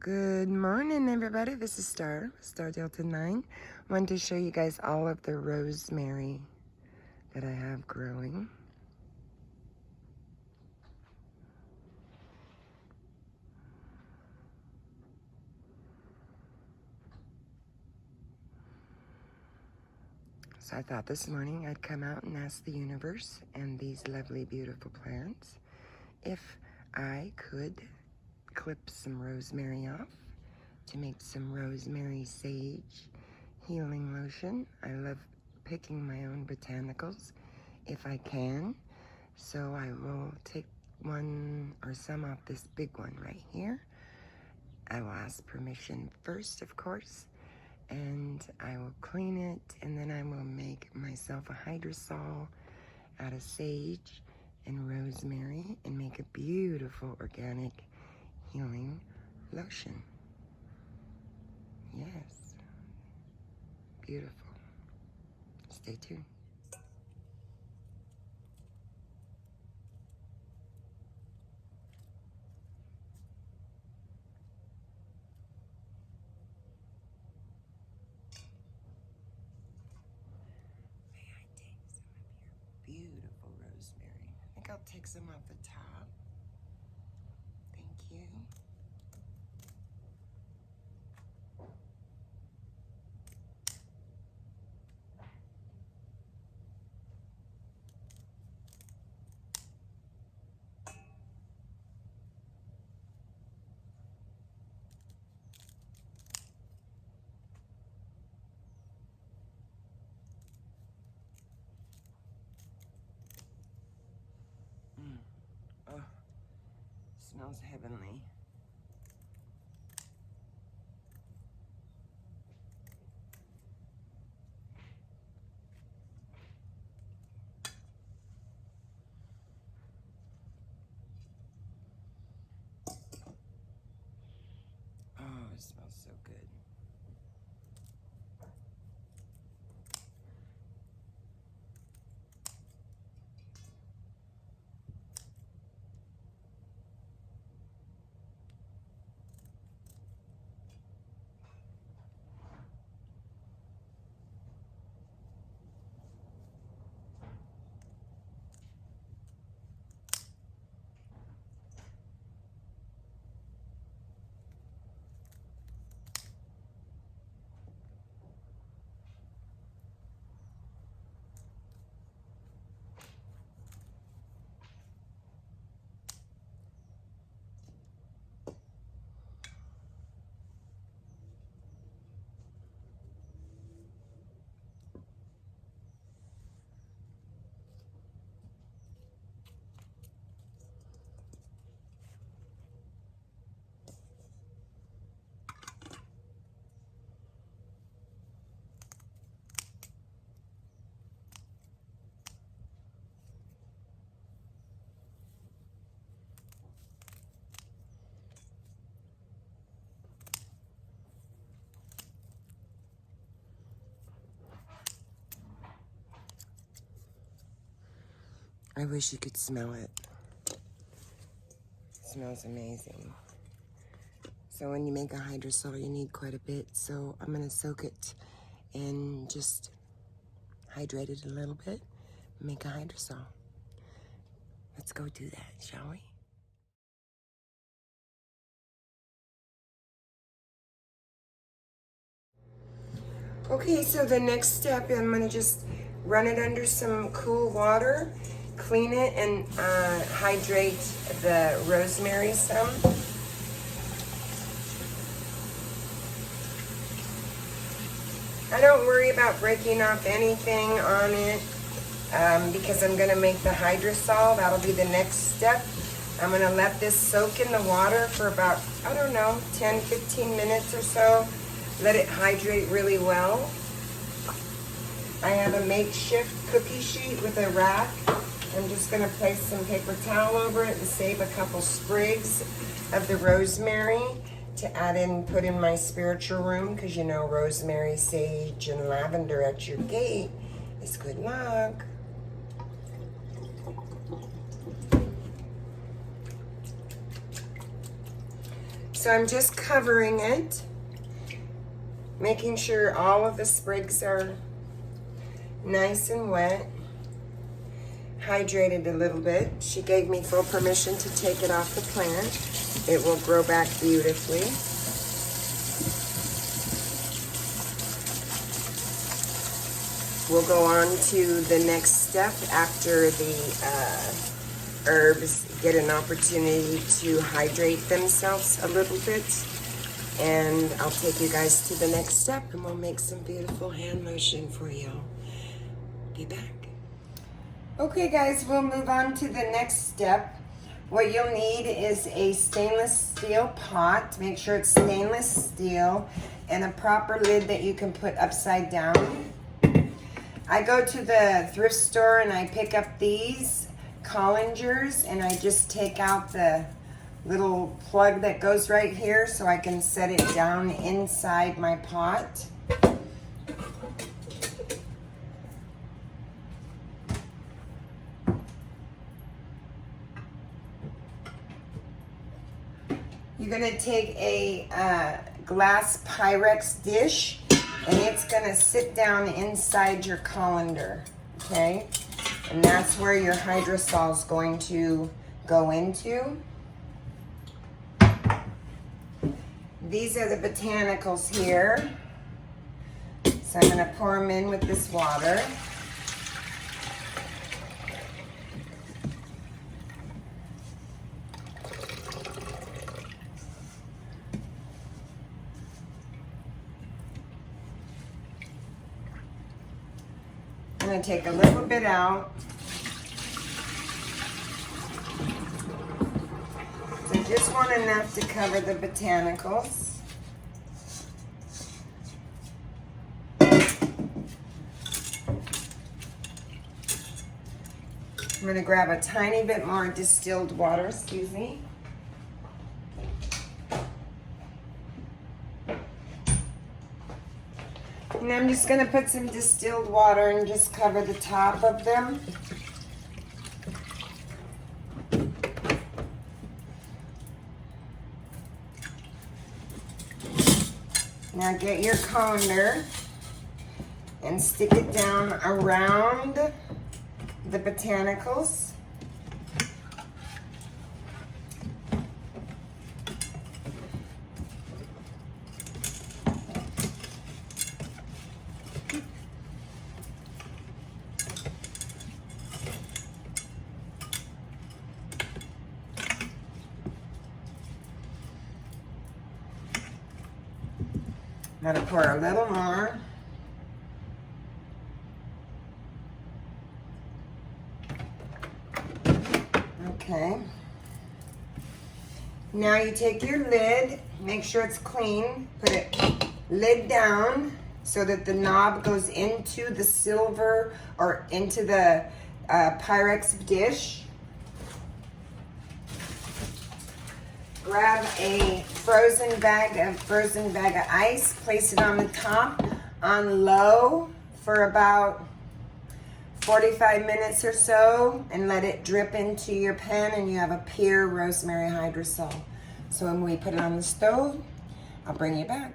Good morning, everybody. This is Star Delta 9. Wanted to show you guys all of the rosemary that I have growing. So I thought this morning I'd come out and ask the universe and these lovely, beautiful plants if I could clip some rosemary off to make some rosemary sage healing lotion. I love picking my own botanicals if I can. So I will take one or some off this big one right here. I will ask permission first, of course, and I will clean it, and then I will make myself a hydrosol out of sage and rosemary and make a beautiful organic healing lotion. Yes, beautiful. Stay tuned. May I take some of your beautiful rosemary? I think I'll take some off the top. Thank you. Oh, smells heavenly. Oh, it smells so good. I wish you could smell it. It smells amazing. So when you make a hydrosol, you need quite a bit. So I'm gonna soak it and just hydrate it a little bit, make a hydrosol. Let's go do that, shall we? Okay, so the next step, I'm gonna just run it under some cool water, clean it, and hydrate the rosemary some. I don't worry about breaking off anything on it because I'm gonna make the hydrosol. That'll be the next step. I'm gonna let this soak in the water for about, I don't know, 10, 15 minutes or so. Let it hydrate really well. I have a makeshift cookie sheet with a rack. I'm just gonna place some paper towel over it and save a couple sprigs of the rosemary to add in, put in my spiritual room, because you know rosemary, sage, and lavender at your gate is good luck. So I'm just covering it, making sure all of the sprigs are nice and wet, hydrated a little bit. She gave me full permission to take it off the plant. It will grow back beautifully. We'll go on to the next step after the herbs get an opportunity to hydrate themselves a little bit. And I'll take you guys to the next step and we'll make some beautiful hand lotion for y'all. Be back. Okay guys, we'll move on to the next step. What you'll need is a stainless steel pot. Make sure it's stainless steel and a proper lid that you can put upside down. I go to the thrift store and I pick up these colingers and I just take out the little plug that goes right here so I can set it down inside my pot. You're gonna take a glass Pyrex dish and it's gonna sit down inside your colander, okay? And that's where your hydrosol is going to go into. These are the botanicals here. So I'm gonna pour them in with this water. I'm going to take a little bit out. So just want enough to cover the botanicals. I'm going to grab a tiny bit more distilled water, excuse me. And I'm just going to put some distilled water and just cover the top of them. Now get your colander and stick it down around the botanicals. I'm going to pour a little more. Okay. Now you take your lid, make sure it's clean, put it lid down so that the knob goes into the silver or into the Pyrex dish. Grab a frozen bag of ice, place it on the top on low for about 45 minutes or so and let it drip into your pan and you have a pure rosemary hydrosol. So when we put it on the stove, I'll bring you back.